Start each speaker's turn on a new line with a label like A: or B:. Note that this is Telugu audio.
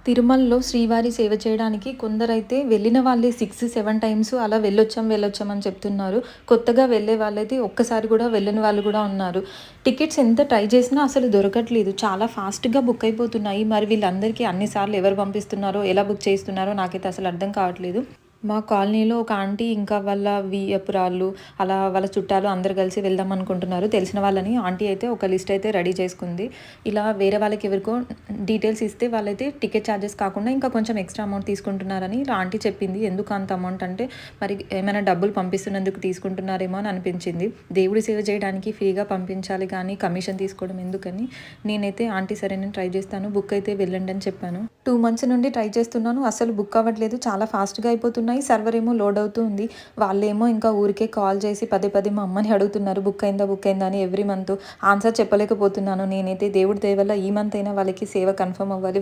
A: తిరుమలలో శ్రీవారి సేవ చేయడానికి కొందరైతే వెళ్ళిన వాళ్ళే 6, 7 టైమ్స్ అలా వెళ్ళొచ్చామని చెప్తున్నారు. కొత్తగా వెళ్ళే వాళ్ళైతే ఒక్కసారి కూడా వెళ్ళని వాళ్ళు కూడా ఉన్నారు. టికెట్స్ ఎంత ట్రై చేసినా అసలు దొరకట్లేదు. చాలా ఫాస్ట్‌గా బుక్ అయిపోతున్నాయి. మరి వీళ్ళందరికీ అన్ని సార్లు ఎవరు పంపిస్తున్నారో, ఎలా బుక్ చేస్తున్నారో నాకైతే అసలు అర్థం కావట్లేదు. మా కాలనీలో ఒక ఆంటీ ఇంకా వాళ్ళ వియ్యపురాళ్ళు, అలా వాళ్ళ చుట్టాలు అందరూ కలిసి వెళ్దాం అనుకుంటున్నారు. తెలిసిన వాళ్ళని ఆంటీ అయితే ఒక లిస్ట్ అయితే రెడీ చేసుకుంది. ఇలా వేరే వాళ్ళకి ఎవరికో డీటెయిల్స్ ఇస్తే వాళ్ళైతే టికెట్ ఛార్జెస్ కాకుండా ఇంకా కొంచెం ఎక్స్ట్రా అమౌంట్ తీసుకుంటున్నారని ఇలా ఆంటీ చెప్పింది. ఎందుకు అంత అమౌంట్ అంటే మరి ఏమైనా డబ్బులు పంపిస్తున్నందుకు తీసుకుంటున్నారేమో అని అనిపించింది. దేవుడి సేవ చేయడానికి ఫ్రీగా పంపించాలి కానీ కమిషన్ తీసుకోవడం ఎందుకని నేనైతే ఆంటీ సరే నేను ట్రై చేస్తాను, బుక్ అయితే వెళ్ళండి అని చెప్పాను. 2 మంత్స్ నుండి ట్రై చేస్తున్నాను. అసలు బుక్ అవ్వట్లేదు. చాలా ఫాస్ట్‌గా అయిపోతున్నాయి. సర్వర్ ఏమో లోడ్ అవుతూ ఉంది. వాళ్ళేమో ఇంకా ఊరికే కాల్ చేసి పదే పదే మా అమ్మని అడుగుతున్నారు. బుక్ అయిందా అని ఎవ్రీ మంత్. ఆన్సర్ చెప్పలేకపోతున్నాను. నేనైతే దేవుడి దయ వల్ల ఈ మంత్ అయినా వాళ్ళకి సేవ కన్ఫర్మ్ అవ్వాలి.